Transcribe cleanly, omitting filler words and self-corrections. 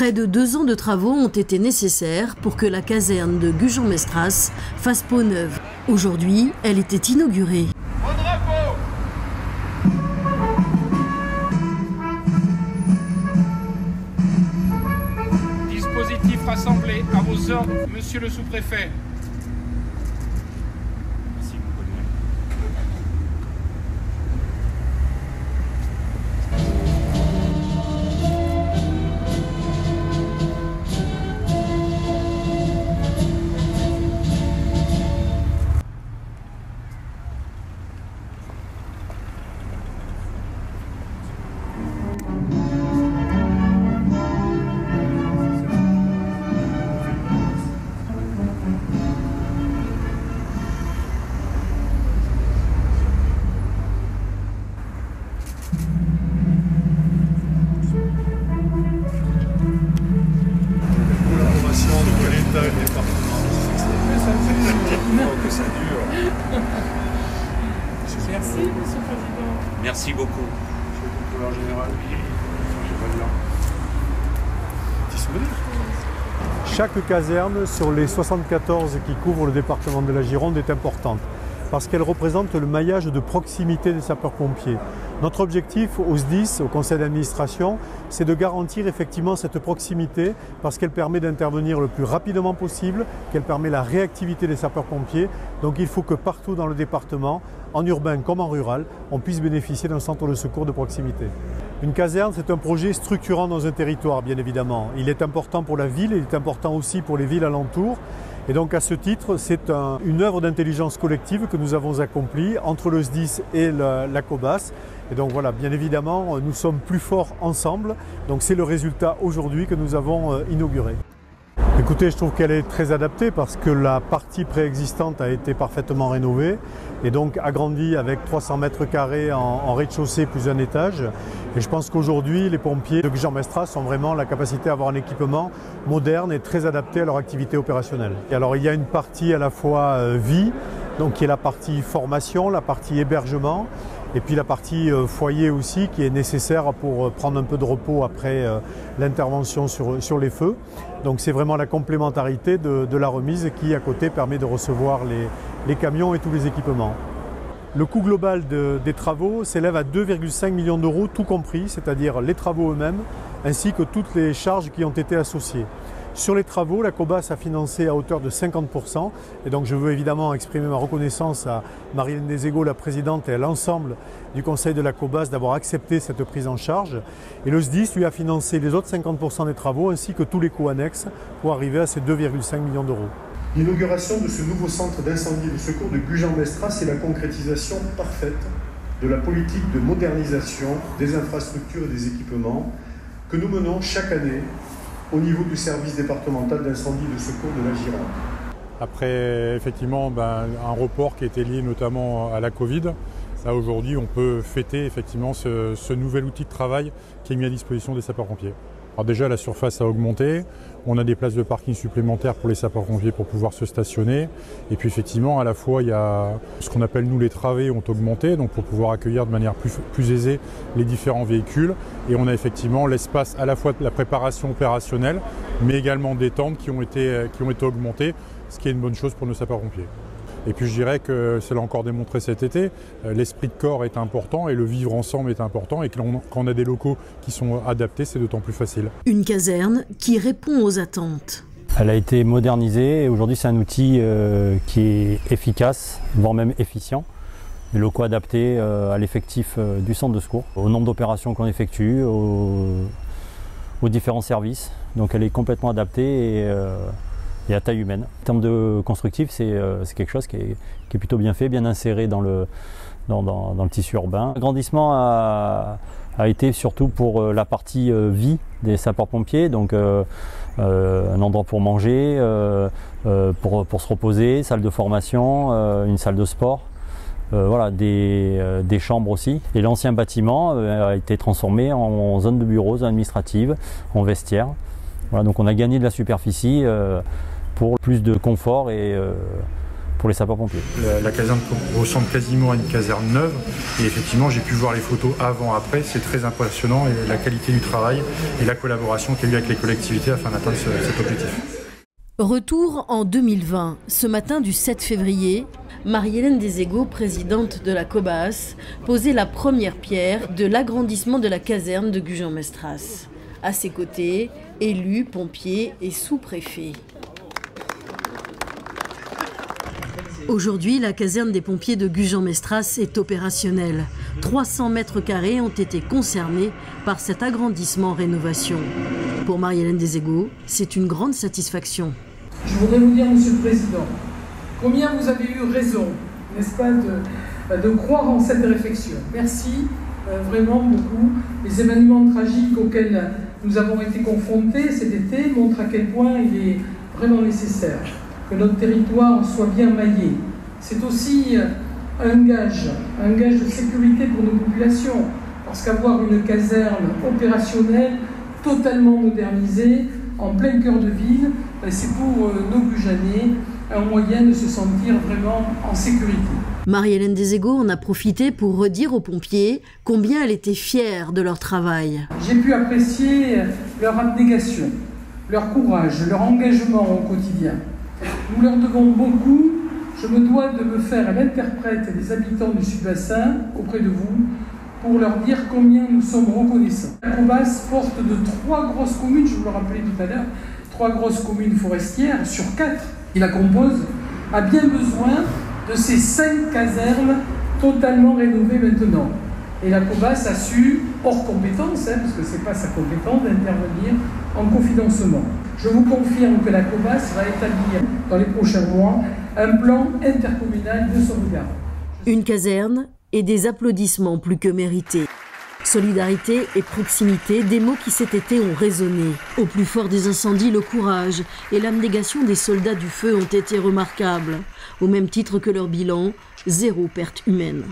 Près de 2 ans de travaux ont été nécessaires pour que la caserne de Gujan-Mestras fasse peau neuve. Aujourd'hui, elle était inaugurée. Au drapeau! Dispositif rassemblé à vos ordres, monsieur le sous-préfet. Merci, Monsieur le Président. Merci beaucoup. Monsieur le contrôleur général. Chaque caserne sur les 74 qui couvrent le département de la Gironde est importante parce qu'elle représente le maillage de proximité des sapeurs-pompiers. Notre objectif au SDIS, au conseil d'administration, c'est de garantir effectivement cette proximité parce qu'elle permet d'intervenir le plus rapidement possible, qu'elle permet la réactivité des sapeurs-pompiers. Donc il faut que partout dans le département, en urbain comme en rural, on puisse bénéficier d'un centre de secours de proximité. Une caserne, c'est un projet structurant dans un territoire, bien évidemment. Il est important pour la ville, il est important aussi pour les villes alentours. Et donc à ce titre, c'est une œuvre d'intelligence collective que nous avons accomplie entre le SDIS et la COBAS. Et donc voilà, bien évidemment, nous sommes plus forts ensemble. Donc c'est le résultat aujourd'hui que nous avons inauguré. Écoutez, je trouve qu'elle est très adaptée parce que la partie préexistante a été parfaitement rénovée et donc agrandie avec 300 mètres carrés en rez-de-chaussée plus un étage. Et je pense qu'aujourd'hui, les pompiers de Gujan-Mestras ont vraiment la capacité d'avoir un équipement moderne et très adapté à leur activité opérationnelle. Et alors il y a une partie à la fois vie, donc qui est la partie formation, la partie hébergement, et puis la partie foyer aussi qui est nécessaire pour prendre un peu de repos après l'intervention sur les feux. Donc c'est vraiment la complémentarité de la remise qui à côté permet de recevoir les camions et tous les équipements. Le coût global des travaux s'élève à 2,5 millions d'euros tout compris, c'est-à-dire les travaux eux-mêmes ainsi que toutes les charges qui ont été associées. Sur les travaux, la COBAS a financé à hauteur de 50% et donc je veux évidemment exprimer ma reconnaissance à Marie-Hélène Deségo, la présidente, et à l'ensemble du conseil de la COBAS d'avoir accepté cette prise en charge. Et le SDIS lui a financé les autres 50% des travaux ainsi que tous les coûts annexes pour arriver à ces 2,5 millions d'euros. L'inauguration de ce nouveau centre d'incendie et de secours de Gujan-Mestras est la concrétisation parfaite de la politique de modernisation des infrastructures et des équipements que nous menons chaque année au niveau du service départemental d'incendie et de secours de la Gironde. Après effectivement un report qui était lié notamment à la Covid, là aujourd'hui on peut fêter effectivement ce nouvel outil de travail qui est mis à disposition des sapeurs-pompiers. Alors déjà la surface a augmenté, on a des places de parking supplémentaires pour les sapeurs-pompiers pour pouvoir se stationner et puis effectivement à la fois il y a ce qu'on appelle nous les travées ont augmenté donc pour pouvoir accueillir de manière plus aisée les différents véhicules et on a effectivement l'espace à la fois de la préparation opérationnelle mais également des tentes qui ont été augmentées, ce qui est une bonne chose pour nos sapeurs-pompiers. Et puis je dirais que c'est là encore démontré cet été, l'esprit de corps est important et le vivre ensemble est important et quand on a des locaux qui sont adaptés, c'est d'autant plus facile. Une caserne qui répond aux attentes. Elle a été modernisée et aujourd'hui c'est un outil qui est efficace, voire même efficient. Les locaux adaptés à l'effectif du centre de secours, au nombre d'opérations qu'on effectue, aux différents services. Donc elle est complètement adaptée et à taille humaine. En termes de constructif, c'est quelque chose qui est plutôt bien fait, bien inséré dans le tissu urbain. L'agrandissement a été surtout pour la partie vie des sapeurs-pompiers, donc un endroit pour manger, pour se reposer, salle de formation, une salle de sport. Voilà, des chambres aussi. Et l'ancien bâtiment a été transformé en zone de bureaux, zone administrative, en vestiaire. Voilà, donc on a gagné de la superficie pour plus de confort et pour les sapeurs-pompiers. La caserne ressemble quasiment à une caserne neuve et effectivement j'ai pu voir les photos avant-après, c'est très impressionnant et la qualité du travail et la collaboration qu'il y a eu avec les collectivités afin d'atteindre cet objectif. Retour en 2020, ce matin du 7 février, Marie-Hélène Desego, présidente de la COBAS, posait la première pierre de l'agrandissement de la caserne de Gujan-Mestras. À ses côtés, élus, pompiers et sous-préfets. Aujourd'hui, la caserne des pompiers de Gujan-Mestras est opérationnelle. 300 mètres carrés ont été concernés par cet agrandissement-rénovation. Pour Marie-Hélène Desego, c'est une grande satisfaction. Je voudrais vous dire, Monsieur le Président, combien vous avez eu raison, n'est-ce pas, de croire en cette réflexion. Merci vraiment beaucoup. Les événements tragiques auxquels nous avons été confrontés cet été montrent à quel point il est vraiment nécessaire que notre territoire soit bien maillé. C'est aussi un gage de sécurité pour nos populations, parce qu'avoir une caserne opérationnelle totalement modernisée, en plein cœur de ville, c'est pour nos Gujanais un moyen de se sentir vraiment en sécurité. Marie-Hélène Desego en a profité pour redire aux pompiers combien elle était fière de leur travail. J'ai pu apprécier leur abnégation, leur courage, leur engagement au quotidien. Nous leur devons beaucoup. Je me dois de me faire l'interprète des habitants du Sud-Bassin auprès de vous pour leur dire combien nous sommes reconnaissants. La COBAS porte de 3 grosses communes, je vous le rappelais tout à l'heure, 3 grosses communes forestières sur 4 qui la composent, a bien besoin de ces 5 casernes totalement rénovées maintenant. Et la COBAS a su, hors compétence, parce que ce n'est pas sa compétence, d'intervenir en cofinancement. Je vous confirme que la COBAS va établir dans les prochains mois un plan intercommunal de sauvegarde. Une caserne et des applaudissements plus que mérités. Solidarité et proximité, des mots qui cet été ont résonné. Au plus fort des incendies, le courage et l'abnégation des soldats du feu ont été remarquables. Au même titre que leur bilan, 0 perte humaine.